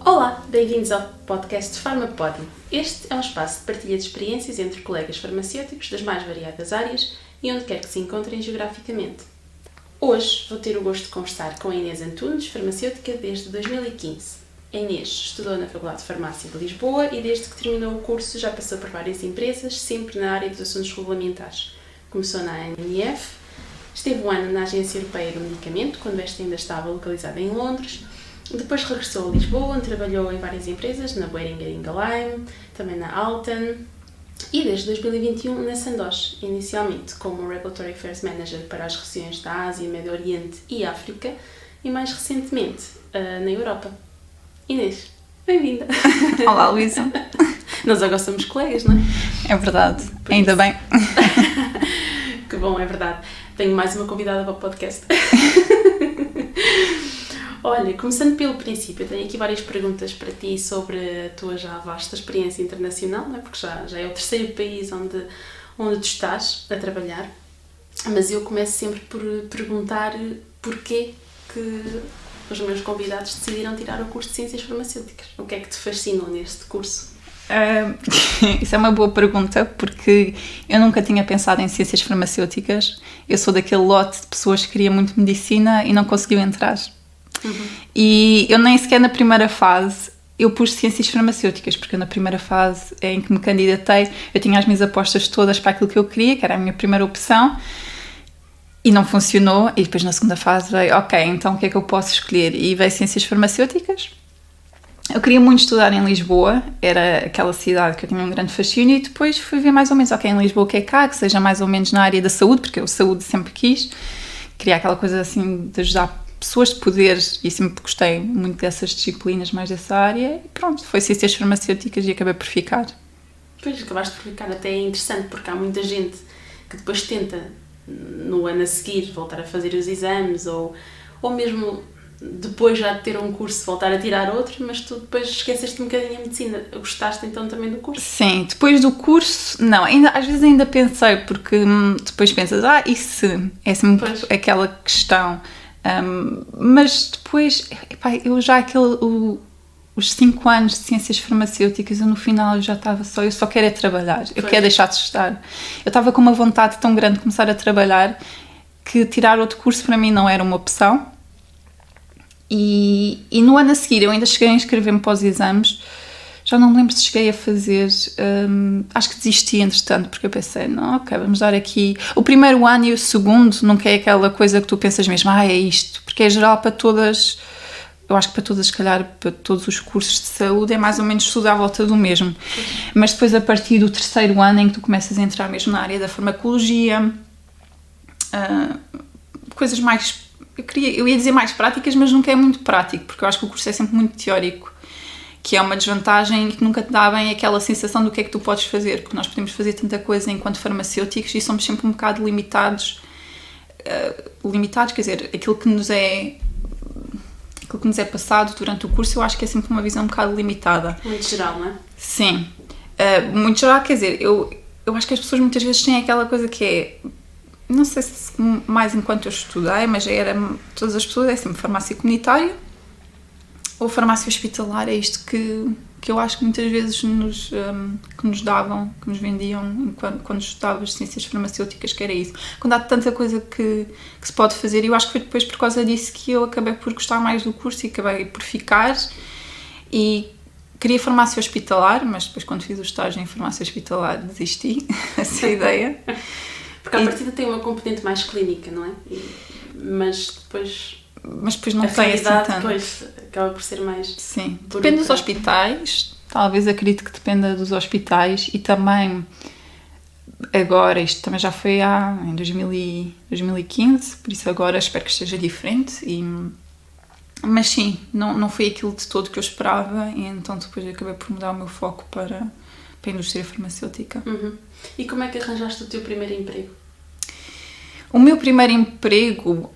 Olá, bem-vindos ao podcast Farmapod. Este é um espaço de partilha de experiências entre colegas farmacêuticos das mais variadas áreas e onde quer que se encontrem geograficamente. Hoje vou ter o gosto de conversar com a Inês Antunes, farmacêutica desde 2015. A Inês estudou na Faculdade de Farmácia de Lisboa e desde que terminou o curso já passou por várias empresas, sempre na área dos assuntos regulamentares. Começou na ANMF, esteve um ano na Agência Europeia do Medicamento, quando esta ainda estava localizada em Londres. Depois regressou a Lisboa, onde trabalhou em várias empresas, na Boehringer Ingelheim, também na Alten e desde 2021 na Sandoz, inicialmente como Regulatory Affairs Manager para as regiões da Ásia, Médio Oriente e África e mais recentemente na Europa. Inês, bem-vinda! Olá, Luísa! Nós agora somos colegas, não é? É verdade, ainda bem. Que bom, é verdade. Tenho mais uma convidada para o podcast. Olha, começando pelo princípio, eu tenho aqui várias perguntas para ti sobre a tua já vasta experiência internacional, não é? Porque já é o terceiro país onde tu estás a trabalhar, mas eu começo sempre por perguntar porquê que os meus convidados decidiram tirar o curso de Ciências Farmacêuticas. O que é que te fascinou neste curso? Isso é uma boa pergunta, porque eu nunca tinha pensado em Ciências Farmacêuticas. Eu sou daquele lote de pessoas que queria muito Medicina e não conseguiu entrar. Uhum. E eu nem sequer na primeira fase eu pus Ciências Farmacêuticas, porque na primeira fase em que me candidatei eu tinha as minhas apostas todas para aquilo que eu queria, que era a minha primeira opção, e não funcionou. E depois na segunda fase veio, ok, então o que é que eu posso escolher? E veio Ciências Farmacêuticas. Eu queria muito estudar em Lisboa, era aquela cidade que eu tinha um grande fascínio, e depois fui ver mais ou menos, ok, em Lisboa o que é cá, que seja mais ou menos na área da saúde, porque eu saúde sempre quis, queria aquela coisa assim de ajudar pessoas de poder, e sempre gostei muito dessas disciplinas, mais dessa área, e pronto, foi Ciências Farmacêuticas e acabei por ficar. Pois, acabaste por ficar, até é interessante, porque há muita gente que depois tenta, no ano a seguir, voltar a fazer os exames, ou mesmo depois já de ter um curso, voltar a tirar outro, mas tu depois esqueceste um bocadinho a medicina. Gostaste então também do curso? Sim, depois do curso, não, às vezes ainda pensei, porque depois pensas, e se? É sempre aquela questão. Mas depois, eu já os 5 anos de Ciências Farmacêuticas, eu no final já estava eu só quero é trabalhar, eu quero deixar de estudar. Eu estava com uma vontade tão grande de começar a trabalhar que tirar outro curso para mim não era uma opção. E no ano a seguir eu ainda cheguei a inscrever-me para os exames, já não me lembro se cheguei a fazer, acho que desisti entretanto, porque eu pensei, não, ok, vamos dar aqui, o primeiro ano e o segundo nunca é aquela coisa que tu pensas mesmo, é isto, porque é geral para todas, eu acho que para todas, se calhar, para todos os cursos de saúde é mais ou menos tudo à volta do mesmo, mas depois a partir do terceiro ano em que tu começas a entrar mesmo na área da farmacologia, coisas mais, eu ia dizer mais práticas, mas nunca é muito prático, porque eu acho que o curso é sempre muito teórico, que é uma desvantagem e que nunca te dá bem aquela sensação do que é que tu podes fazer, porque nós podemos fazer tanta coisa enquanto farmacêuticos e somos sempre um bocado limitados, quer dizer, aquilo que nos é passado durante o curso, eu acho que é sempre uma visão um bocado limitada. Muito geral, não é? Sim, muito geral, quer dizer, eu acho que as pessoas muitas vezes têm aquela coisa que é, não sei se mais enquanto eu estudei, mas todas as pessoas é sempre farmácia comunitária ou farmácia hospitalar, é isto que eu acho que muitas vezes que nos davam, que nos vendiam quando estudavas Ciências Farmacêuticas, que era isso. Quando há tanta coisa que se pode fazer, e eu acho que foi depois por causa disso que eu acabei por gostar mais do curso e acabei por ficar. E queria farmácia hospitalar, mas depois quando fiz o estágio em farmácia hospitalar desisti dessa ideia. Porque a partida tem uma componente mais clínica, não é? Mas depois não tem assim tanto. Depois acaba por ser mais... Sim, depende dos hospitais, talvez acredito que dependa dos hospitais e também agora, isto também já foi em 2015, por isso agora espero que esteja diferente, mas sim, não foi aquilo de todo que eu esperava e então depois acabei por mudar o meu foco para a indústria farmacêutica. Uhum. E como é que arranjaste o teu primeiro emprego? O meu primeiro emprego,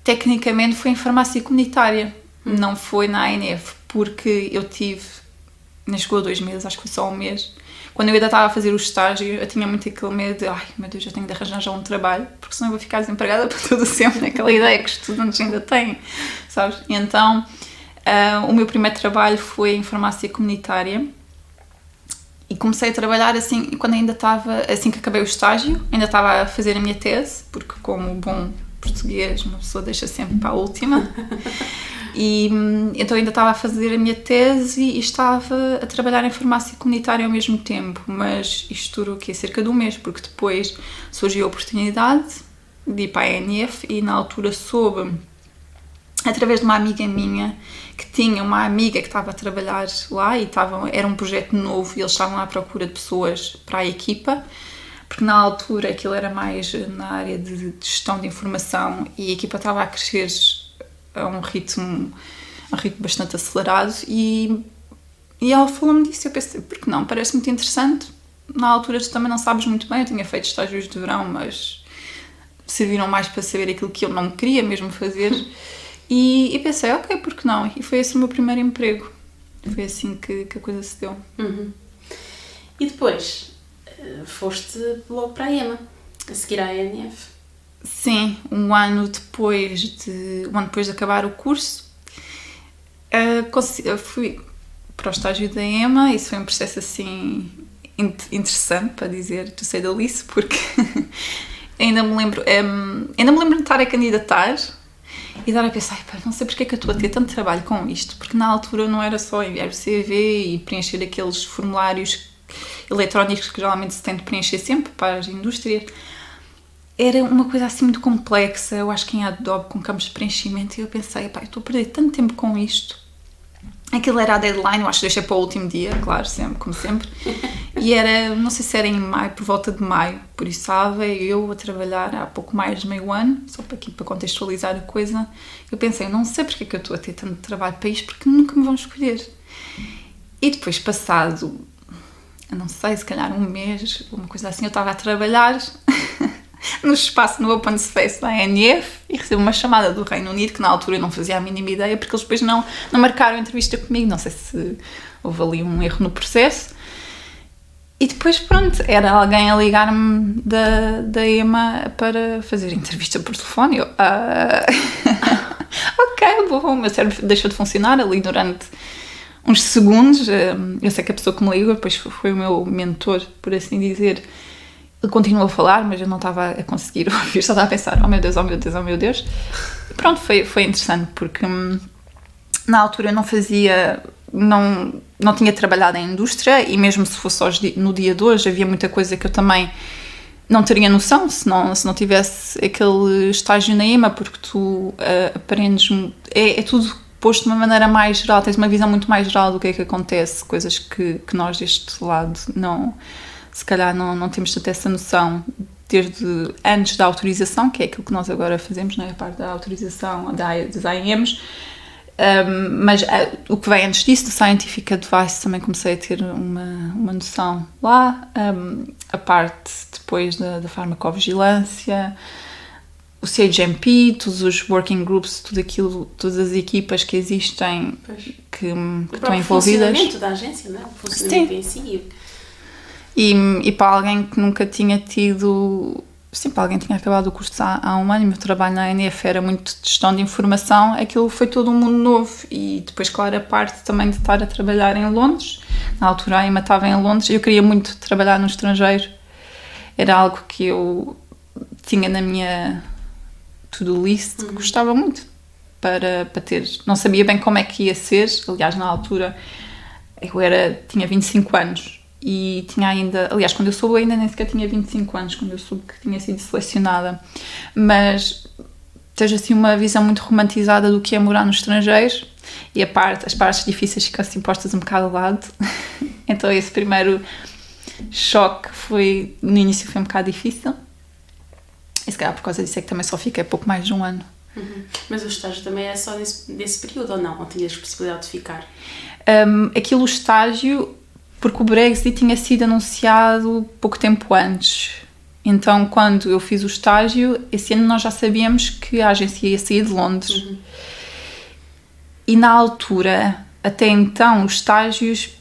tecnicamente, foi em farmácia comunitária, não foi na ANF, porque eu tive, nem chegou a 2 meses, acho que foi só 1 mês. Quando eu ainda estava a fazer o estágio, eu tinha muito aquele medo de, meu Deus, eu tenho de arranjar já um trabalho, porque senão eu vou ficar desempregada para todo sempre, aquela ideia que os estudantes ainda têm, sabes? E então, O meu primeiro trabalho foi em farmácia comunitária e comecei a trabalhar assim, quando ainda estava, assim que acabei o estágio, ainda estava a fazer a minha tese, porque como bom português, uma pessoa deixa sempre para a última. E então ainda estava a fazer a minha tese e estava a trabalhar em farmácia comunitária ao mesmo tempo, mas isto durou cerca de um mês, porque depois surgiu a oportunidade de ir para a ANF e na altura soube, através de uma amiga minha, que tinha uma amiga que estava a trabalhar lá e era um projeto novo e eles estavam à procura de pessoas para a equipa, porque na altura aquilo era mais na área de gestão de informação e a equipa estava a crescer a um ritmo bastante acelerado e ela falou-me disso e eu pensei, por que não? Parece muito interessante. Na altura tu também não sabes muito bem, eu tinha feito estágios de verão, mas serviram mais para saber aquilo que eu não queria mesmo fazer e pensei, ok, por que não? E foi esse o meu primeiro emprego. Foi assim que a coisa se deu. Uhum. E depois foste logo para a EMA, a seguir à ANF. Sim, um ano depois de acabar o curso, fui para o estágio da EMA. Isso foi um processo assim interessante, para dizer, to say the least, porque ainda me lembro de estar a candidatar e dar a pensar, não sei porque é que eu estou a ter tanto trabalho com isto, porque na altura não era só enviar o CV e preencher aqueles formulários eletrónicos que geralmente se tem de preencher sempre para as indústrias. Era uma coisa assim muito complexa, eu acho que em Adobe, com campos de preenchimento, e eu pensei, eu estou a perder tanto tempo com isto. Aquilo era a deadline, eu acho que deixei para o último dia, claro, sempre, como sempre. E era, não sei se era em maio, por volta de maio, por isso estava eu a trabalhar há pouco mais de meio ano, só para contextualizar a coisa. Eu pensei, não sei porque é que eu estou a ter tanto trabalho para isto, porque nunca me vão escolher. E depois, passado, eu não sei, se calhar um mês, uma coisa assim, eu estava a trabalhar no espaço, no Open Space da ANF e recebo uma chamada do Reino Unido, que na altura eu não fazia a mínima ideia, porque eles depois não marcaram a entrevista comigo, não sei se houve ali um erro no processo. E depois, pronto, era alguém a ligar-me da EMA para fazer entrevista por telefone. Eu, ok, bom, o meu cérebro deixou de funcionar ali durante uns segundos. Eu sei que a pessoa que me ligou depois foi o meu mentor, por assim dizer. Ele continuou a falar, mas eu não estava a conseguir ouvir, só estava a pensar, oh meu Deus, oh meu Deus, oh meu Deus. E pronto, foi interessante, porque na altura eu não tinha trabalhado em indústria e mesmo se fosse no dia de hoje havia muita coisa que eu também não teria noção se não tivesse aquele estágio na EMA, porque tu aprendes, é tudo posto de uma maneira mais geral, tens uma visão muito mais geral do que é que acontece, coisas que nós deste lado se calhar não temos até essa noção desde antes da autorização, que é aquilo que nós agora fazemos, não é? A parte da autorização das AIMs, mas o que vem antes disso, do Scientific Advice, também comecei a ter uma noção lá, a parte depois da farmacovigilância, o CHMP, todos os working groups, tudo aquilo, todas as equipas que existem, que estão envolvidas. O funcionamento da agência, não é? O funcionamento em si. E para alguém que nunca tinha tido... Sim, para alguém que tinha acabado o curso há um ano, e o meu trabalho na ANF era muito de gestão de informação, aquilo foi todo um mundo novo. E depois, claro, a parte também de estar a trabalhar em Londres. Na altura a Emma estava em Londres e eu queria muito trabalhar no estrangeiro. Era algo que eu tinha na minha to-do list, que gostava muito para ter. Não sabia bem como é que ia ser. Aliás, na altura eu tinha 25 anos. E tinha ainda, aliás, quando eu soube ainda nem sequer tinha 25 anos, quando eu soube que tinha sido selecionada, mas tens assim uma visão muito romantizada do que é morar no estrangeiro e as partes difíceis ficam assim postas um bocado ao lado. Então esse primeiro choque no início foi um bocado difícil, e se calhar por causa disso é que também só fiquei pouco mais de um ano. Mas o estágio também é só desse período ou não? Ou tinhas possibilidade de ficar? Aquilo, o estágio... Porque o Brexit tinha sido anunciado pouco tempo antes. Então, quando eu fiz o estágio, esse ano nós já sabíamos que a agência ia sair de Londres. E na altura, até então, os estágios,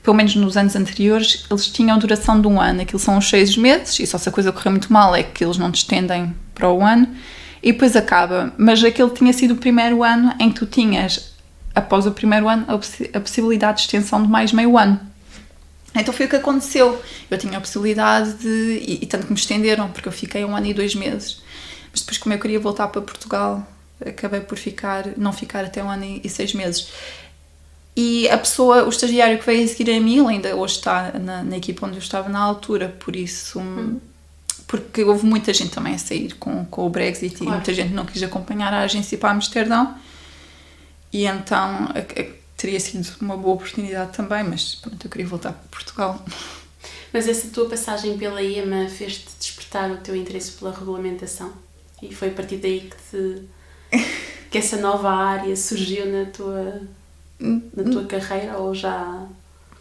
pelo menos nos anos anteriores, eles tinham duração de um ano. Aquilo são uns 6 meses, e só se a coisa correr muito mal é que eles não te estendem para o ano. E depois acaba. Mas aquele tinha sido o primeiro ano em que tu tinhas após o primeiro ano, a possibilidade de extensão de mais meio ano. Então foi o que aconteceu. Eu tinha a possibilidade e tanto que me estenderam, porque eu fiquei 1 ano e 2 meses. Mas depois, como eu queria voltar para Portugal, acabei por não ficar até 1 ano e 6 meses. E o estagiário que veio a seguir a mim, ele ainda hoje está na equipa onde eu estava na altura, por isso... Porque houve muita gente também a sair com o Brexit, claro. E muita gente não quis acompanhar a agência para Amsterdão. E então teria sido uma boa oportunidade também, mas pronto, eu queria voltar para Portugal. Mas essa tua passagem pela EMA fez-te despertar o teu interesse pela regulamentação? E foi a partir daí que essa nova área surgiu na tua carreira, ou já...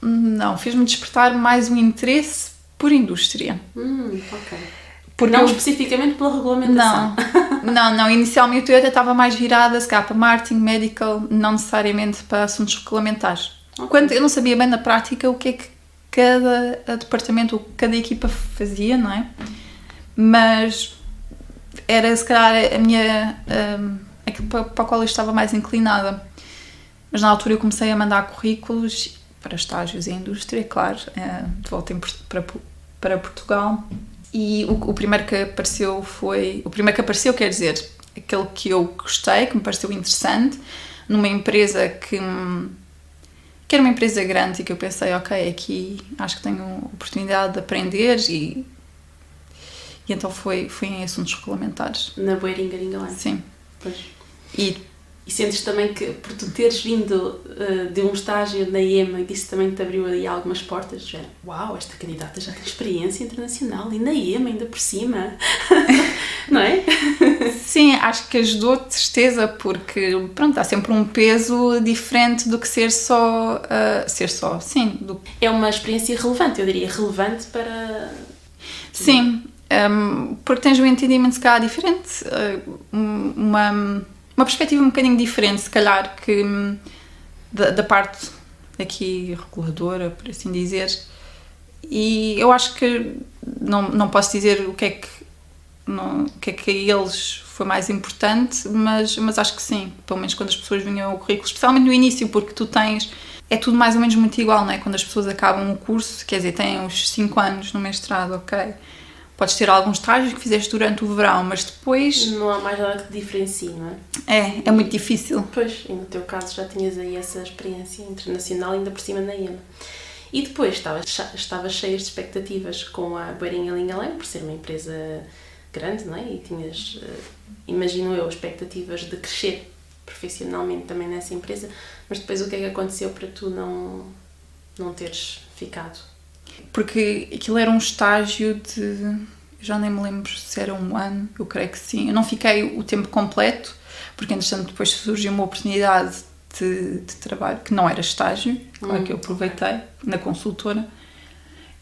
Não, fez-me despertar mais um interesse por indústria. Ok. Porque não especificamente pela regulamentação. Não. Inicialmente eu até estava mais virada, se calhar, para marketing, medical, não necessariamente para assuntos regulamentares. Okay. Quando eu não sabia bem na prática o que é que cada departamento, cada equipa fazia, não é? Mas era, se calhar, aquilo para o qual eu estava mais inclinada. Mas na altura eu comecei a mandar currículos para estágios em indústria, claro, de volta para Portugal. E o primeiro que apareceu quer dizer, aquele que eu gostei, que me pareceu interessante, numa empresa que era uma empresa grande e que eu pensei, ok, aqui acho que tenho oportunidade de aprender e então foi em assuntos regulamentares. Na Boehringer Ingelheim? Sim. Pois. E sentes também que, por tu teres vindo de um estágio na EMA, isso também te abriu aí algumas portas? Já, uau, esta candidata já tem experiência internacional e na EMA ainda por cima, não é? Sim, acho que ajudou de certeza, porque pronto, há sempre um peso diferente do que ser só, sim. É uma experiência relevante, eu diria, relevante para... Sim, porque tens um entendimento se calhar diferente, uma perspectiva um bocadinho diferente, se calhar, que da parte aqui reguladora, por assim dizer. E eu acho que não posso dizer o que é que a eles foi mais importante, mas acho que sim, pelo menos quando as pessoas vinham ao currículo, especialmente no início, porque é tudo mais ou menos muito igual, não é? Quando as pessoas acabam o curso, quer dizer, têm os 5 anos no mestrado, ok. Podes ter alguns estágios que fizeste durante o verão, mas depois... Não há mais nada que diferencie, não é? É muito difícil. Pois, e no teu caso já tinhas aí essa experiência internacional, ainda por cima na EMA. E depois estavas cheias de expectativas com a Boehringer Ingelheim, por ser uma empresa grande, não é? E tinhas, imagino eu, expectativas de crescer profissionalmente também nessa empresa, mas depois o que é que aconteceu para tu não teres ficado? Porque aquilo era um estágio de... Já nem me lembro se era 1 ano, eu creio que sim. Eu não fiquei o tempo completo, porque entretanto depois surgiu uma oportunidade de trabalho, que não era estágio, claro que eu aproveitei, na consultora.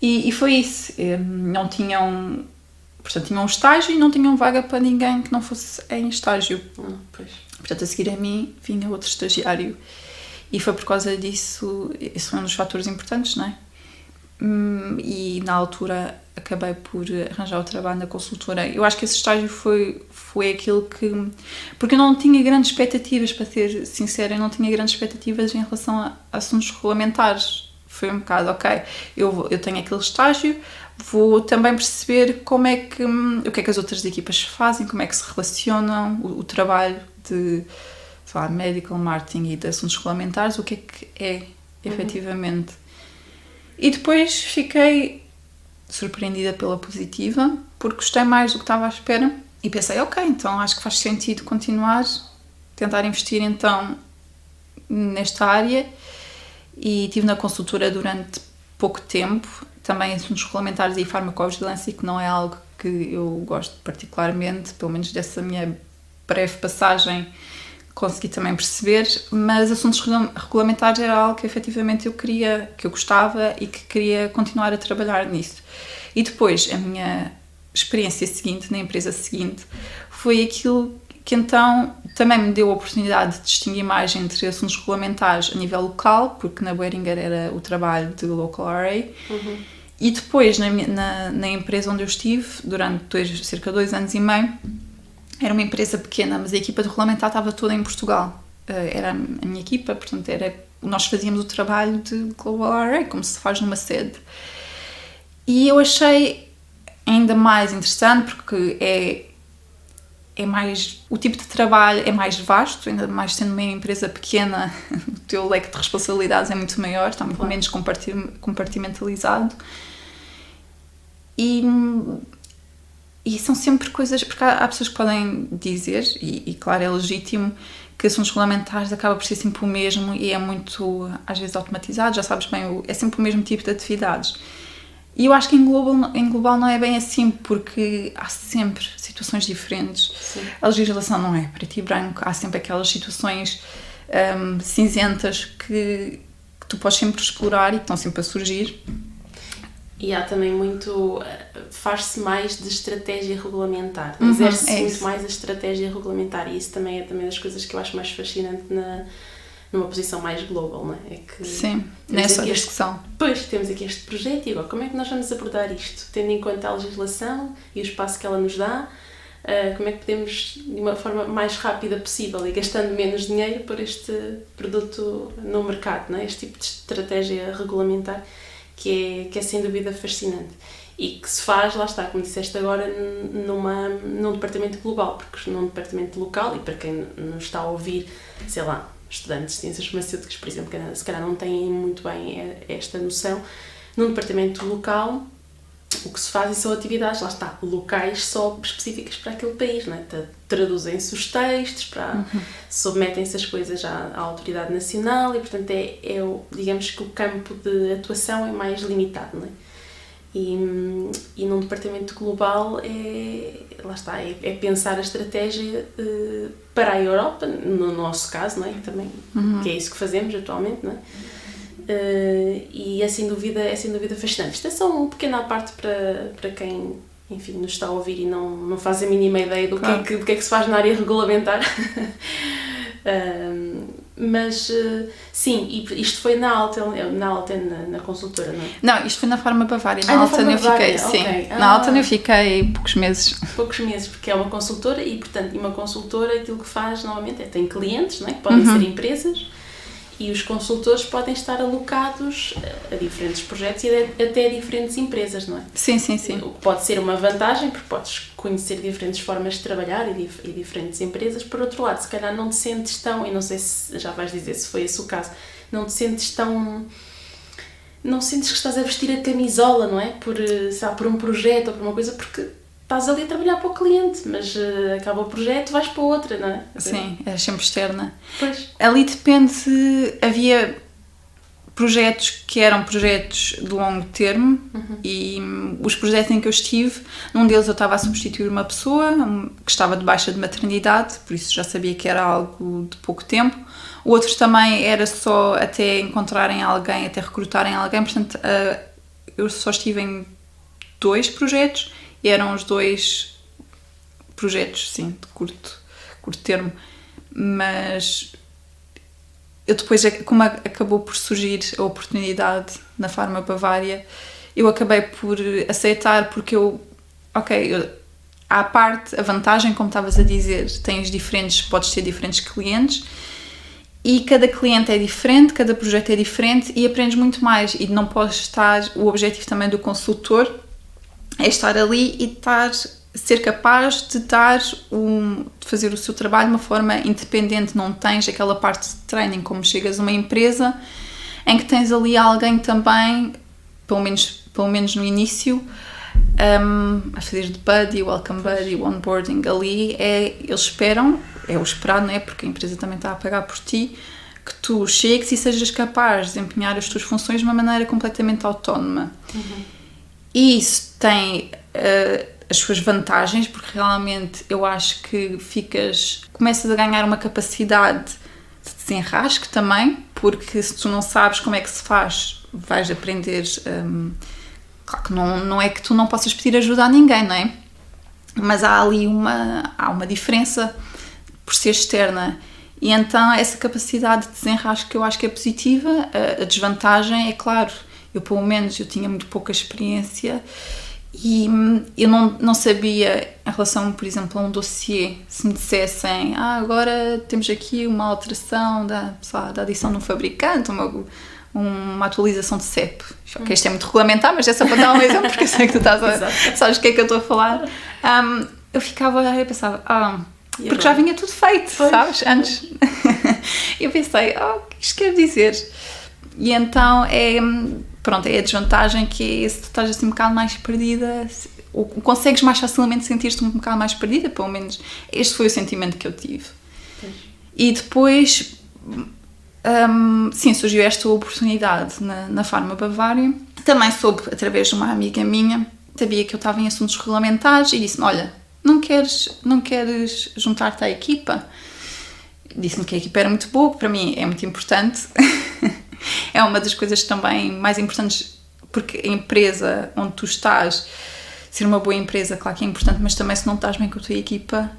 E foi isso. Não tinham... Portanto, tinham um estágio e não tinham vaga para ninguém que não fosse em estágio. Pois. Portanto, a seguir a mim, vinha outro estagiário. E foi por causa disso, esse foi um dos fatores importantes, não é? E na altura acabei por arranjar o trabalho na consultora. Eu acho que esse estágio foi aquilo que... Porque eu não tinha grandes expectativas, para ser sincera, eu não tinha grandes expectativas em relação a assuntos regulamentares. Foi um bocado, ok, eu tenho aquele estágio, vou também perceber o que é que as outras equipas fazem, como é que se relacionam, o trabalho de, sei lá, medical marketing e de assuntos regulamentares, o que é efetivamente. E depois fiquei surpreendida pela positiva, porque gostei mais do que estava à espera e pensei, ok, então acho que faz sentido continuar, tentar investir então nesta área. E estive na consultora durante pouco tempo, também assuntos regulamentares e farmacovigilância, que não é algo que eu gosto particularmente, pelo menos dessa minha breve passagem consegui também perceber, mas assuntos regulamentares era algo que efetivamente que eu gostava e que queria continuar a trabalhar nisso. E depois, a minha experiência seguinte, na empresa seguinte, foi aquilo que então também me deu a oportunidade de distinguir mais entre assuntos regulamentares a nível local, porque na Boehringer era o trabalho de Local RA, e depois na empresa onde eu estive, durante cerca de 2 anos e meio, era uma empresa pequena, mas a equipa de regulamentar estava toda em Portugal. era a minha equipa, portanto nós fazíamos o trabalho de Global RA, como se faz numa sede. E eu achei ainda mais interessante porque é mais, o tipo de trabalho é mais vasto, ainda mais sendo uma empresa pequena, o teu leque de responsabilidades é muito maior, está muito menos compartimentalizado. E são sempre coisas, porque há pessoas que podem dizer, e claro, é legítimo, que assuntos regulamentares acaba por ser sempre o mesmo e é muito, às vezes, automatizado, já sabes bem, é sempre o mesmo tipo de atividades. E eu acho que em global não é bem assim, porque há sempre situações diferentes. Sim. A legislação não é preto e branco, há sempre aquelas situações cinzentas que tu podes sempre explorar e que estão sempre a surgir. E há também muito, faz-se mais de estratégia regulamentar, exerce-se muito mais a estratégia regulamentar, e isso também é das coisas que eu acho mais fascinante numa posição mais global, não é? Que sim, nessa discussão. Pois, temos aqui este projeto e agora como é que nós vamos abordar isto? Tendo em conta a legislação e o espaço que ela nos dá, como é que podemos, de uma forma mais rápida possível e gastando menos dinheiro, pôr este produto no mercado, não é? Este tipo de estratégia regulamentar que é sem dúvida fascinante e que se faz, lá está, como disseste agora, num departamento global, porque num departamento local, e para quem nos está a ouvir, sei lá, estudantes de ciências farmacêuticas, por exemplo, que se calhar não têm muito bem esta noção, num departamento local o que se fazem são atividades, lá está, locais só específicas para aquele país, não é? Traduzem-se os textos, submetem-se as coisas à autoridade nacional e, portanto, digamos que o campo de atuação é mais limitado, não é? E num departamento global lá está, é pensar a estratégia para a Europa, no nosso caso, não é? Também, que é isso que fazemos atualmente, não é? E é sem dúvida fascinante. Isto é só uma pequena parte para quem, enfim, nos está a ouvir e não faz a mínima ideia do que é que se faz na área regulamentar. Mas sim, e isto foi na Alten, na consultora, não é? Não, isto foi na Pharma Bavária. Na Alten eu fiquei, sim. Okay. Na Alten eu fiquei poucos meses. Poucos meses, porque é uma consultora e, portanto, uma consultora aquilo que faz, normalmente, tem clientes, não é? Que podem ser empresas, e os consultores podem estar alocados a diferentes projetos e até a diferentes empresas, não é? Sim, sim, sim. O que pode ser uma vantagem, porque podes conhecer diferentes formas de trabalhar e diferentes empresas. Por outro lado, se calhar não te sentes tão, e não sei se já vais dizer se foi esse o caso, não sentes que estás a vestir a camisola, não é? Por um projeto ou por uma coisa, porque estás ali a trabalhar para o cliente, mas acaba o projeto, vais para outra, não é? Sim, é sempre externa. Pois. Ali depende, havia projetos que eram projetos de longo termo e os projetos em que eu estive, num deles eu estava a substituir uma pessoa que estava de baixa de maternidade, por isso já sabia que era algo de pouco tempo. Outros também era só até encontrarem alguém, até recrutarem alguém, portanto eu só estive em 2 projetos. E eram os 2 projetos, sim, de curto termo, mas eu depois, como acabou por surgir a oportunidade na Pharma Bavária, eu acabei por aceitar, porque à parte, a vantagem, como estavas a dizer, podes ter diferentes clientes, e cada cliente é diferente, cada projeto é diferente, e aprendes muito mais, e não podes estar, o objetivo também do consultor é estar ali e ser capaz de fazer o seu trabalho de uma forma independente. Não tens aquela parte de training como chegas a uma empresa em que tens ali alguém também, pelo menos no início, a fazer de buddy, welcome buddy, onboarding. Ali eles esperam, é o esperado, não é? Porque a empresa também está a pagar por ti, que tu chegues e sejas capaz de desempenhar as tuas funções de uma maneira completamente autónoma. E isso tem as suas vantagens, porque realmente eu acho que começas a ganhar uma capacidade de desenrasque também, porque se tu não sabes como é que se faz, vais aprender. Claro que não é que tu não possas pedir ajuda a ninguém, não é? Mas há ali uma diferença por ser externa. E então essa capacidade de desenrasque que eu acho que é positiva. A desvantagem é, claro, eu tinha muito pouca experiência E eu não sabia, em relação, por exemplo, a um dossiê, se me dissessem agora temos aqui uma alteração da adição de um fabricante, uma atualização de CEP. Ok, isto é muito regulamentar, mas é só para dar um exemplo, porque eu sei que tu sabes o que é que eu estou a falar. Eu ficava a pensava, porque já vinha tudo feito, sabes, antes. Eu pensei, o que isto quer dizer? E então é a desvantagem, que é se tu estás assim um bocado mais perdida, ou consegues mais facilmente sentir-te um bocado mais perdida, pelo menos este foi o sentimento que eu tive. E depois, sim, surgiu esta oportunidade na Pharma Bavária. Também soube através de uma amiga minha, sabia que eu estava em assuntos regulamentares e disse-me, olha, não queres juntar-te à equipa? Disse-me que a equipa era muito boa, que para mim é muito importante. É uma das coisas também mais importantes, porque a empresa onde tu estás, ser uma boa empresa, claro que é importante, mas também se não estás bem com a tua equipa.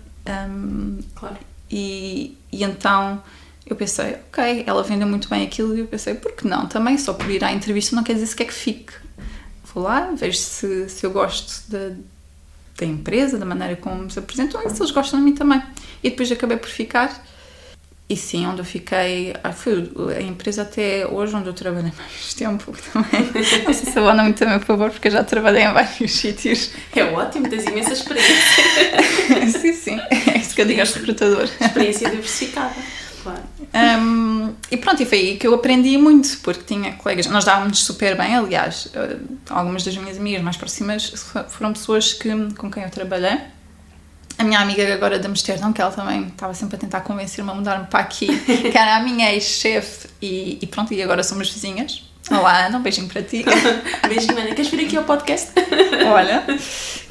Claro. E então eu pensei, ok, ela vendeu muito bem aquilo, e eu pensei, por que não? Também só por ir à entrevista não quer dizer sequer que fique. Vou lá, vejo se eu gosto da empresa, da maneira como se apresentam, e se eles gostam de mim também. E depois acabei por ficar. E sim, onde eu fiquei, foi a empresa até hoje onde eu trabalhei mais tempo também. Não sei se eu ando muito a meu favor, porque eu já trabalhei em vários sítios. É ótimo, tens imensa experiência. Sim, é isso que eu digo aos recrutadores. Experiência diversificada, claro. E pronto, e foi aí que eu aprendi muito, porque tinha colegas, nós dávamos super bem, aliás, algumas das minhas amigas mais próximas foram pessoas com quem eu trabalhei. A minha amiga agora da Amsterdão, que ela também estava sempre a tentar convencer-me a mudar-me para aqui, que era a minha ex-chefe, e pronto, e agora somos vizinhas. Olá, Ana, um beijinho para ti. Beijinho, Ana. Queres vir aqui ao podcast? Olha,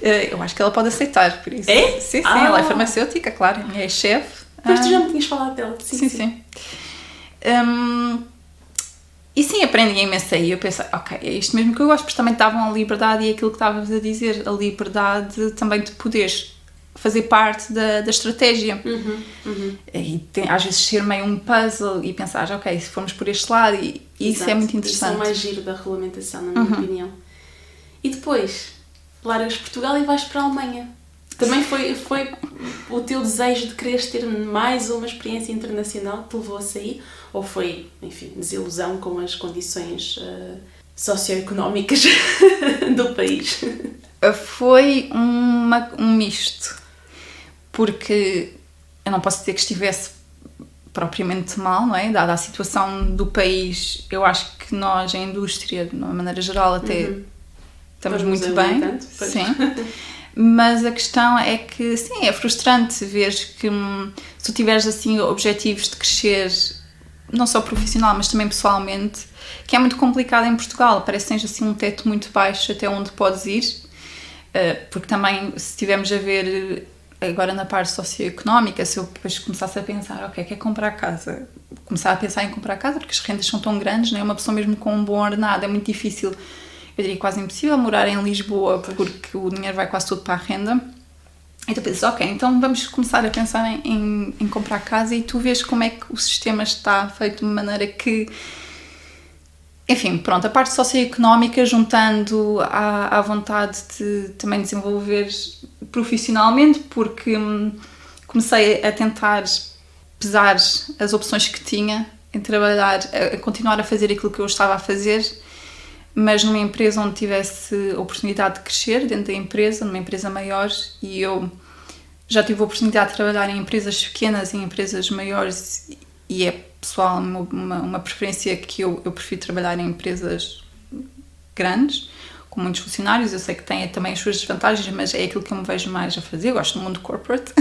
eu acho que ela pode aceitar, por isso. É? Sim, ela é farmacêutica, claro, a minha ex-chefe. Pois tu já me tinhas falado dela. Sim. E sim, aprendi imenso aí. Eu pensei, ok, é isto mesmo que eu gosto, porque também estavam a liberdade, e aquilo que estavas a dizer, a liberdade também de poderes fazer parte da estratégia. E às vezes ser meio um puzzle e pensar, ok, se formos por este lado, e isso é muito interessante. Isso é o mais giro da regulamentação, na minha opinião. E depois, largas Portugal e vais para a Alemanha. Também foi o teu desejo de quereres ter mais uma experiência internacional que te levou a sair? Ou foi, enfim, desilusão com as condições socioeconómicas do país? Foi um misto. Porque eu não posso dizer que estivesse propriamente mal, não é? Dada a situação do país, eu acho que nós, a indústria, de uma maneira geral, até estamos muito bem. Sim. Mas a questão é que, sim, é frustrante ver que se tu tiveres, assim, objetivos de crescer, não só profissional, mas também pessoalmente, que é muito complicado em Portugal. Parece que tens, assim, um teto muito baixo até onde podes ir. Porque também, se estivermos a ver agora na parte socioeconómica, se eu depois começasse a pensar, ok, quer comprar casa, começar a pensar em comprar casa, porque as rendas são tão grandes, não é? Uma pessoa mesmo com um bom ordenado, é muito difícil, eu diria quase impossível, morar em Lisboa, porque o dinheiro vai quase tudo para a renda. Então pensas, ok, então vamos começar a pensar em comprar casa, e tu vês como é que o sistema está feito de uma maneira que, enfim, pronto, a parte socioeconómica, juntando à vontade de também desenvolver profissionalmente, porque comecei a tentar pesar as opções que tinha em trabalhar, a continuar a fazer aquilo que eu estava a fazer, mas numa empresa onde tivesse a oportunidade de crescer dentro da empresa, numa empresa maior, e eu já tive a oportunidade de trabalhar em empresas pequenas e em empresas maiores, e é pessoal uma preferência que eu prefiro trabalhar em empresas grandes, com muitos funcionários. Eu sei que tem também as suas desvantagens, mas é aquilo que eu me vejo mais a fazer. Eu gosto do mundo corporate.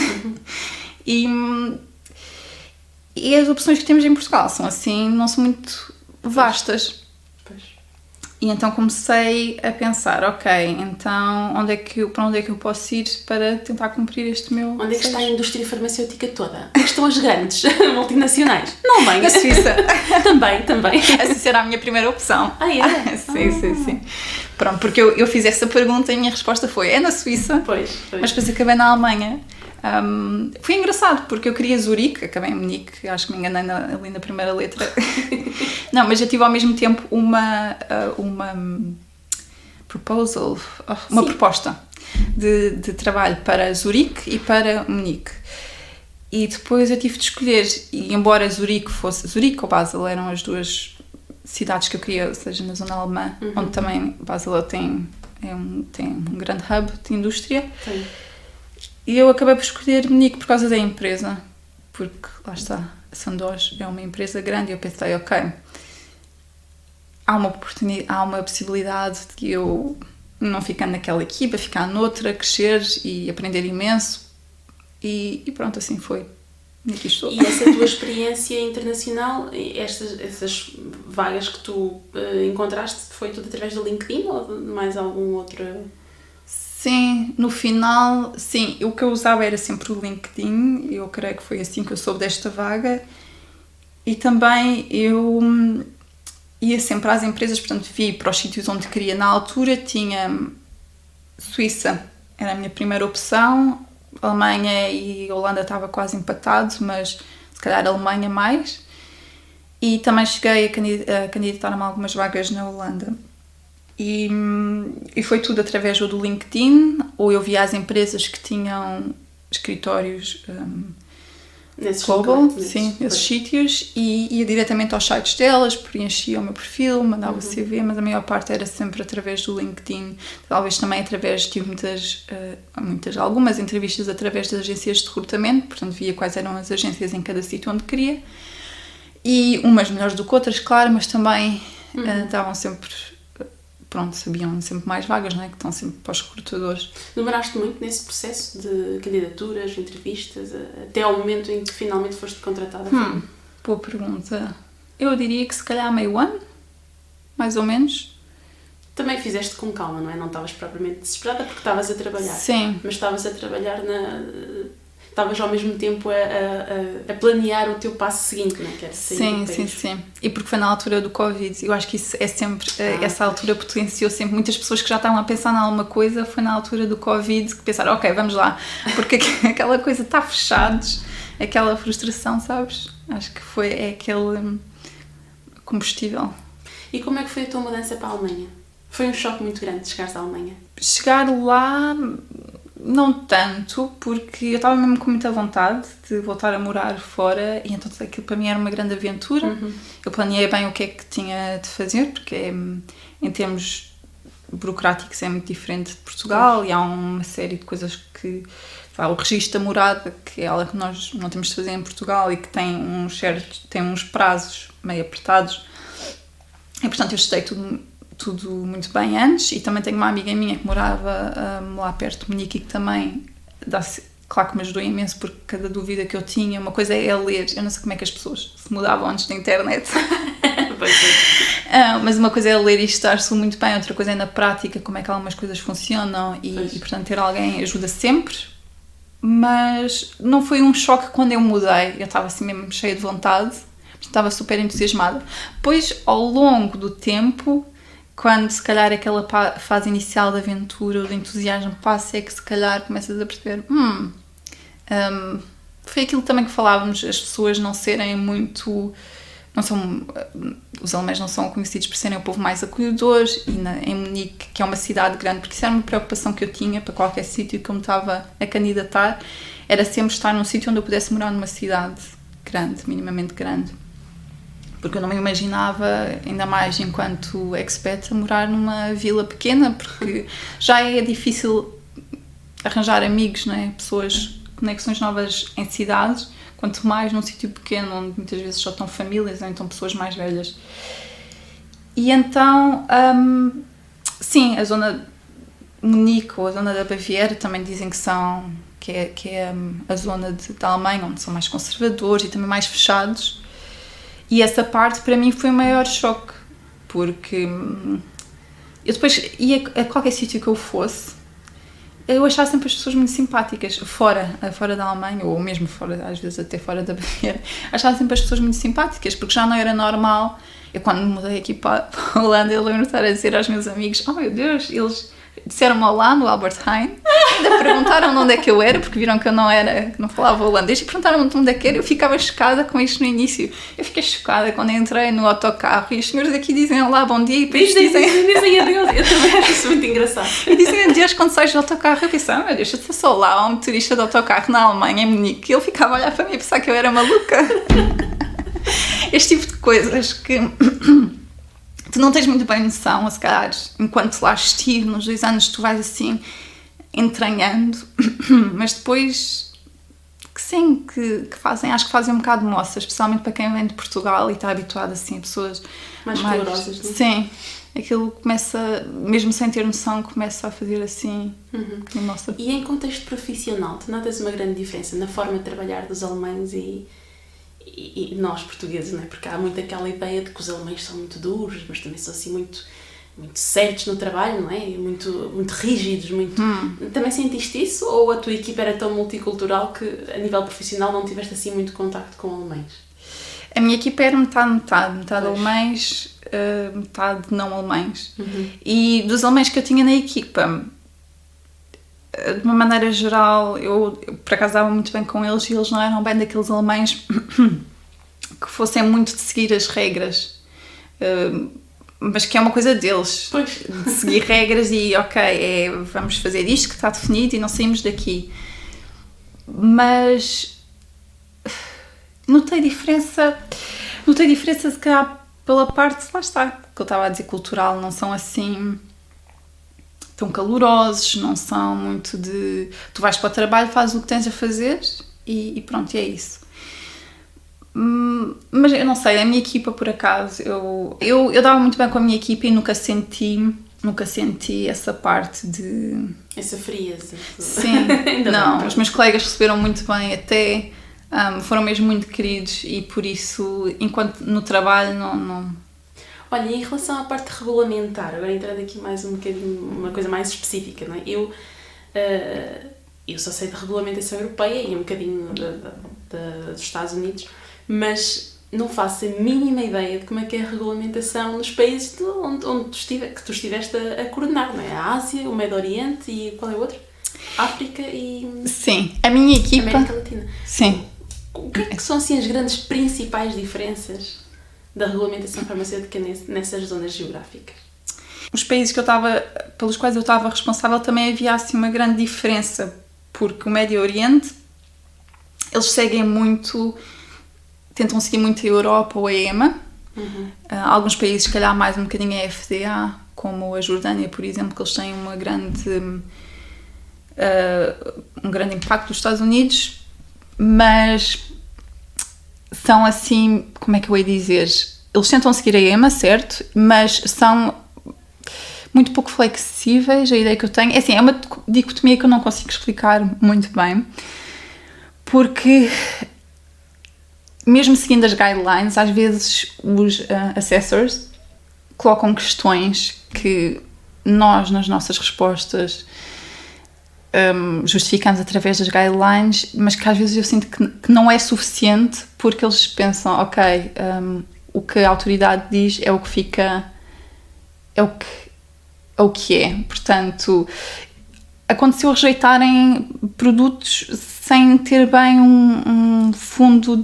E as opções que temos em Portugal são assim, não são muito vastas. E então comecei a pensar, ok, então para onde é que eu posso ir para tentar cumprir este meu Onde é que está a indústria farmacêutica toda? Onde estão as grandes multinacionais? Não bem. Na Suíça. Também. Essa era a minha primeira opção. É? Sim. Pronto, porque eu fiz essa pergunta e a minha resposta foi, é na Suíça. Pois. Mas depois acabei na Alemanha. Foi engraçado, porque eu queria Zurique, acabei em Munique, acho que me enganei ali na primeira letra. Não, mas eu tive ao mesmo tempo uma proposal, uma Sim. proposta de trabalho para Zurique e para Munique. E depois eu tive de escolher, e embora Zurique ou Basel eram as duas cidades que eu queria, ou seja, na zona alemã, onde também Basel tem um grande hub de indústria. Sim. E eu acabei por escolher Munique por causa da empresa, porque lá está, a Sandoz é uma empresa grande e eu pensei, ok, há uma possibilidade de eu não ficar naquela equipa, ficar noutra, crescer e aprender imenso. E pronto, assim foi. E aqui estou. E essa tua experiência internacional, essas vagas que tu encontraste, foi tudo através do LinkedIn ou de mais algum outro? Sim, no final, sim, o que eu usava era sempre o LinkedIn, eu creio que foi assim que eu soube desta vaga, e também eu ia sempre às empresas, portanto vi para os sítios onde queria. Na altura tinha Suíça, era a minha primeira opção, Alemanha e Holanda estava quase empatado, mas se calhar a Alemanha mais, e também cheguei a candidatar-me a algumas vagas na Holanda. E foi tudo através do LinkedIn, ou eu via as empresas que tinham escritórios global, nesses sítios, e ia diretamente aos sites delas, preenchia o meu perfil, mandava o CV, mas a maior parte era sempre através do LinkedIn. Talvez também tive algumas entrevistas através das agências de recrutamento, portanto via quais eram as agências em cada sítio onde queria, e umas melhores do que outras, claro, mas também estavam sempre... Pronto, sabiam sempre mais vagas, não é? Que estão sempre para os recrutadores. Demoraste muito nesse processo de candidaturas, entrevistas, até ao momento em que finalmente foste contratada? Boa pergunta. Eu diria que se calhar meio ano, mais ou menos. Também fizeste com calma, não é? Não estavas propriamente desesperada porque estavas a trabalhar. Sim. Mas estavas a trabalhar estavas ao mesmo tempo a planear o teu passo seguinte, não é? Que era sair do país. Sim. E porque foi na altura do Covid. Eu acho que isso é sempre... essa altura potenciou sempre. Muitas pessoas que já estavam a pensar em alguma coisa, foi na altura do Covid que pensaram, ok, vamos lá. Porque aquela coisa está fechados, aquela frustração, sabes? Acho que é aquele combustível. E como é que foi a tua mudança para a Alemanha? Foi um choque muito grande chegares à Alemanha? Chegar lá... Não tanto, porque eu estava mesmo com muita vontade de voltar a morar fora, e então aquilo para mim era uma grande aventura. Eu planeei bem o que é que tinha de fazer, porque em termos burocráticos é muito diferente de Portugal, e há uma série de coisas que... o registro da morada, que é algo que nós não temos de fazer em Portugal e que tem uns prazos meio apertados. E portanto eu estudei tudo muito bem antes, e também tenho uma amiga minha que morava lá perto de Munique, que também claro que me ajudou imenso, porque cada dúvida que eu tinha, uma coisa é ler, eu não sei como é que as pessoas se mudavam antes da internet, mas uma coisa é ler e estar-se muito bem, outra coisa é na prática como é que algumas coisas funcionam, e portanto ter alguém ajuda sempre. Mas não foi um choque quando eu mudei, eu estava assim mesmo cheia de vontade, estava super entusiasmada. Depois, ao longo do tempo, quando se calhar aquela fase inicial da aventura ou de entusiasmo passa, é que se calhar começas a perceber foi aquilo também que falávamos, as pessoas não serem muito... os alemães não são conhecidos por serem o povo mais acolhedor, e em Munique, que é uma cidade grande, porque isso era uma preocupação que eu tinha para qualquer sítio que eu me estava a candidatar, era sempre estar num sítio onde eu pudesse morar numa cidade grande, minimamente grande. Porque eu não me imaginava, ainda mais enquanto expat, a morar numa vila pequena, porque já é difícil arranjar amigos, não é? Conexões novas em cidades, quanto mais num sítio pequeno, onde muitas vezes só estão famílias ou então pessoas mais velhas. E então, sim, a zona de Munique ou a zona da Baviera também dizem que é a zona da Alemanha, onde são mais conservadores e também mais fechados. E essa parte para mim foi o maior choque, porque eu depois ia a qualquer sítio que eu fosse, eu achava sempre as pessoas muito simpáticas, fora da Alemanha, ou mesmo fora, às vezes até fora da Baviera, achava sempre as pessoas muito simpáticas, porque já não era normal. Eu quando me mudei aqui para a Holanda, eu lembro de estar a dizer aos meus amigos, oh meu Deus, eles disseram-me olá no Albert Heijn, ainda perguntaram de onde é que eu era, porque viram que eu não falava holandês, e perguntaram-me de onde é que era. Eu ficava chocada com isto no início. Eu fiquei chocada quando entrei no autocarro e os senhores daqui dizem olá, bom dia, e depois dizem adeus. Eu também acho isso muito engraçado. E dizem adeus quando sais do autocarro. Eu pensei, meu Deus, eu estou só lá, um motorista de autocarro na Alemanha, em Munique, e ele ficava a olhar para mim e pensar que eu era maluca. Este tipo de coisas que tu não tens muito bem noção, se calhar, enquanto lá estive, nos 2 anos, tu vais assim entranhando, mas depois que sim, que fazem, acho que fazem um bocado de moça, especialmente para quem vem de Portugal e está habituado assim a pessoas mais calorosas, não é? Sim, aquilo começa, mesmo sem ter noção, começa a fazer assim, nossa. E em contexto profissional, tu notas uma grande diferença na forma de trabalhar dos alemães e nós portugueses, não é? Porque há muito aquela ideia de que os alemães são muito duros, mas também são assim muito certos no trabalho, não é? Muito rígidos, muito... Também sentiste isso? Ou a tua equipa era tão multicultural que a nível profissional não tiveste assim muito contacto com alemães? A minha equipa era metade alemães, metade não alemães. E dos alemães que eu tinha na equipa, de uma maneira geral, eu por acaso dava muito bem com eles, e eles não eram bem daqueles alemães que fossem muito de seguir as regras, mas que é uma coisa deles, pois. De seguir regras e vamos fazer isto que está definido e não saímos daqui. Mas notei diferença se calhar pela parte, lá está, que eu estava a dizer, cultural. Não são assim tão calorosos, não são muito de... Tu vais para o trabalho, fazes o que tens a fazer e pronto, e é isso. Mas eu não sei, a minha equipa, por acaso, eu dava muito bem com a minha equipa e nunca senti essa parte de... Essa frieza. Sim, não, os meus colegas receberam muito bem até, foram mesmo muito queridos, e por isso, enquanto no trabalho, não... Olha, em relação à parte regulamentar, agora entrando aqui mais um bocadinho, uma coisa mais específica, não é? Eu só sei da regulamentação europeia e um bocadinho dos Estados Unidos, mas não faço a mínima ideia de como é que é a regulamentação nos países que tu estiveste a coordenar, não é? A Ásia, o Médio Oriente e qual é o outro? África e... Sim, a minha equipa... América Latina. Sim. O que é que são assim as grandes principais diferenças da regulamentação farmacêutica nessas zonas geográficas? Os países pelos quais eu estava responsável também havia assim uma grande diferença, porque o Médio Oriente, eles tentam seguir muito a Europa ou a EMA. Alguns países, se calhar mais um bocadinho a FDA, como a Jordânia, por exemplo, que eles têm um grande impacto dos Estados Unidos, mas são assim, como é que eu ia dizer? Eles tentam seguir a EMA, certo? Mas são muito pouco flexíveis. A ideia que eu tenho é assim, é uma dicotomia que eu não consigo explicar muito bem, porque mesmo seguindo as guidelines, às vezes os assessors colocam questões que nós, nas nossas respostas, justificamos através das guidelines, mas que às vezes eu sinto que não é suficiente, porque eles pensam, o que a autoridade diz é o que fica, é o que é. Portanto, aconteceu rejeitarem produtos sem ter bem um fundo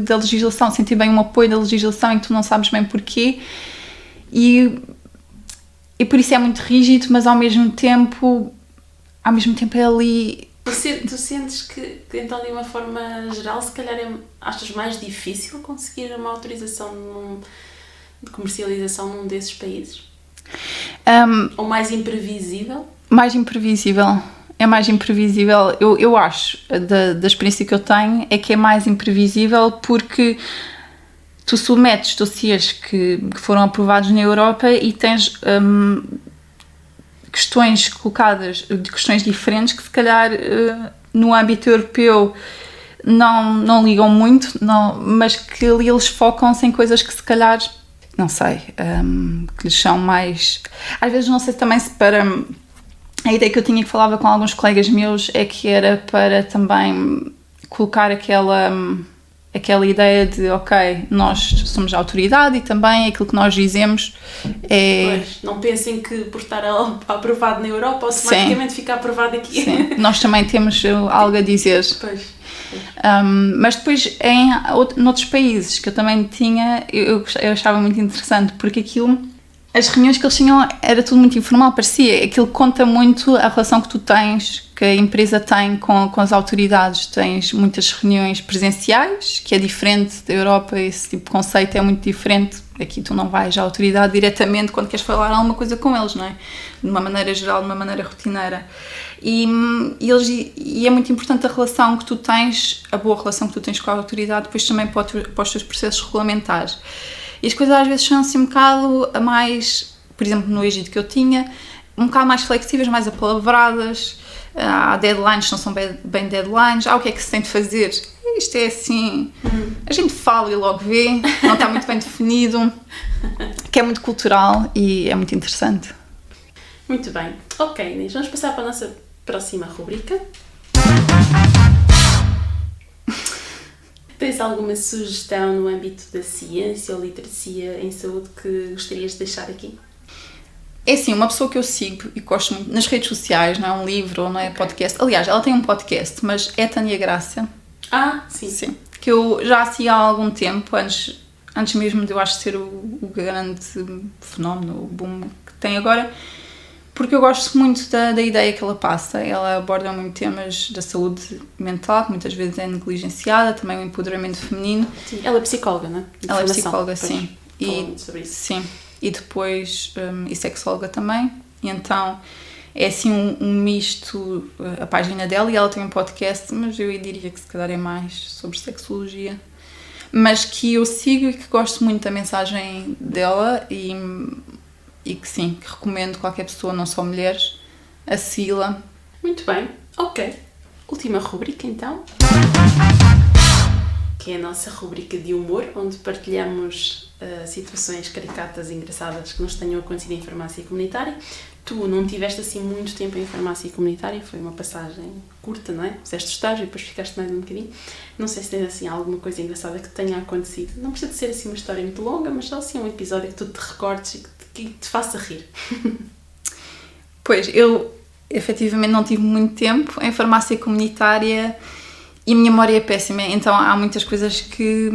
da legislação, sem ter bem um apoio da legislação, em que tu não sabes bem porquê, e por isso é muito rígido, mas ao mesmo tempo é ali... Tu sentes que então, de uma forma geral, se calhar achas mais difícil conseguir uma autorização de comercialização num desses países? Ou mais imprevisível? Mais imprevisível. É mais imprevisível. Eu acho, da experiência que eu tenho, é que é mais imprevisível porque tu submetes dossiês que foram aprovados na Europa e tens questões colocadas, questões diferentes que se calhar no âmbito europeu não ligam muito, mas que ali eles focam-se em coisas que se calhar, não sei, que lhes são mais... Às vezes não sei também se para... A ideia que eu tinha, que falava com alguns colegas meus, é que era para também colocar aquela aquela ideia de, ok, nós somos a autoridade e também aquilo que nós dizemos é... Pois, não pensem que por estar aprovado na Europa automaticamente fica aprovado aqui. Sim, nós também temos algo a dizer. Pois. Mas depois, noutros países que eu também tinha, eu achava muito interessante, porque aquilo, as reuniões que eles tinham, era tudo muito informal, parecia. Aquilo conta muito a relação que tu tens, que a empresa tem com as autoridades. Tens muitas reuniões presenciais, que é diferente da Europa, esse tipo de conceito é muito diferente. Aqui tu não vais à autoridade diretamente quando queres falar alguma coisa com eles, não é? De uma maneira geral, de uma maneira rotineira. E é muito importante a relação que tu tens, a boa relação que tu tens com a autoridade, depois também para os teus processos regulamentares. E as coisas às vezes são assim um bocado mais, por exemplo, no Egito que eu tinha, um bocado mais flexíveis, mais apalavradas, há deadlines, não são bem deadlines, o que é que se tem de fazer? Isto é assim, a gente fala e logo vê, não está muito bem definido, que é muito cultural e é muito interessante. Muito bem. Ok, Inês, vamos passar para a nossa próxima rubrica. Tens alguma sugestão no âmbito da ciência ou literacia em saúde que gostarias de deixar aqui? É assim, uma pessoa que eu sigo e gosto muito nas redes sociais, não é um livro ou não é podcast. Aliás, ela tem um podcast, mas é Tânia Graça. Sim. Que eu já sigo há algum tempo, antes mesmo de eu acho ser o grande fenómeno, o boom que tem agora, porque eu gosto muito da ideia que ela passa. Ela aborda muito temas da saúde mental, que muitas vezes é negligenciada, também o empoderamento feminino. Sim, ela é psicóloga, não é? Ela é psicóloga, sim. E sobre isso. Sim. E depois, e sexóloga também, e então é assim um misto, a página dela, e ela tem um podcast, mas eu diria que se calhar é mais sobre sexologia, mas que eu sigo e que gosto muito da mensagem dela e que sim, que recomendo qualquer pessoa, não só mulheres, a segui-la. Muito bem, ok. Última rubrica então, que é a nossa rubrica de humor, onde partilhamos situações caricatas e engraçadas que nos tenham acontecido em farmácia comunitária. Tu não tiveste assim muito tempo em farmácia comunitária, foi uma passagem curta, não é? Fizeste estágio e depois ficaste mais um bocadinho. Não sei se tens assim alguma coisa engraçada que tenha acontecido. Não precisa de ser assim uma história muito longa, mas só assim um episódio que tu te recordes e que te faça rir. Pois, eu efetivamente não tive muito tempo em farmácia comunitária e a minha memória é péssima, então há muitas coisas que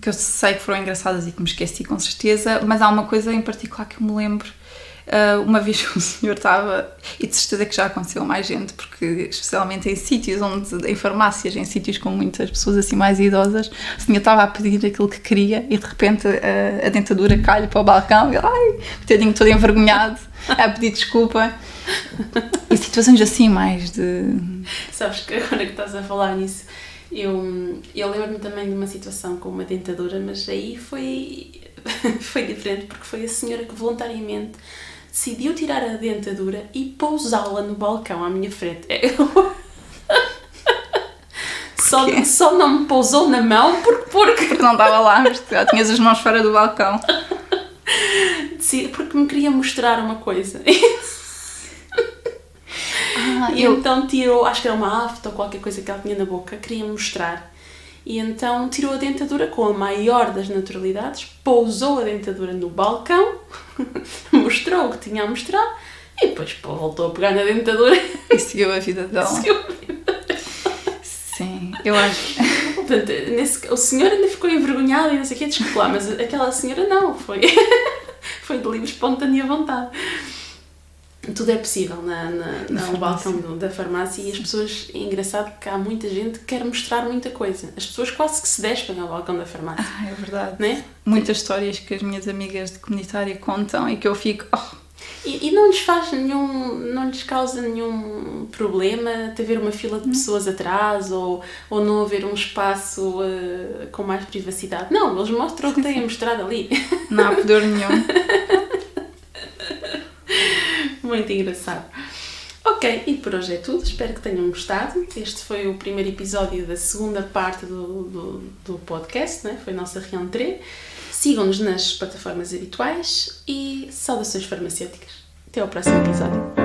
eu sei que foram engraçadas e que me esqueci com certeza, mas há uma coisa em particular que eu me lembro. Uma vez que o senhor estava, e de certeza que já aconteceu a mais gente, porque especialmente em sítios em farmácias, em sítios com muitas pessoas assim mais idosas, o senhor estava a pedir aquilo que queria e de repente a dentadura cai para o balcão e ele, tadinho, todo envergonhado, a pedir desculpa. E situações assim mais de... Sabes que agora que estás a falar nisso, eu lembro-me também de uma situação com uma dentadura, mas aí foi diferente, porque foi a senhora que voluntariamente decidiu tirar a dentadura e pousá-la no balcão à minha frente. Só não me pousou na mão porque não estava lá, mas já tinhas as mãos fora do balcão. Porque me queria mostrar uma coisa. Então tirou, acho que era uma afta ou qualquer coisa que ela tinha na boca, queria mostrar. E então tirou a dentadura com a maior das naturalidades, pousou a dentadura no balcão, mostrou o que tinha a mostrar e depois voltou a pegar na dentadura e seguiu a vida dela. Sim, eu acho. Portanto, o senhor ainda ficou envergonhado e não sei o quê, desculpa lá, mas aquela senhora não, foi de livre espontânea vontade. Tudo é possível no balcão da farmácia e as pessoas, é engraçado que há muita gente que quer mostrar muita coisa. As pessoas quase que se despem ao balcão da farmácia. É verdade. Não é? Muitas histórias que as minhas amigas de comunitária contam e que eu fico... E não lhes não lhes causa nenhum problema de haver uma fila de pessoas atrás ou não haver um espaço com mais privacidade. Não, eles mostram o que têm mostrado ali. Não há pudor nenhum. Muito engraçado. Ok, e por hoje é tudo. Espero que tenham gostado. Este foi o primeiro episódio da segunda parte do podcast, né? Foi a nossa reentrée. Sigam-nos nas plataformas habituais e saudações farmacêuticas. Até ao próximo episódio.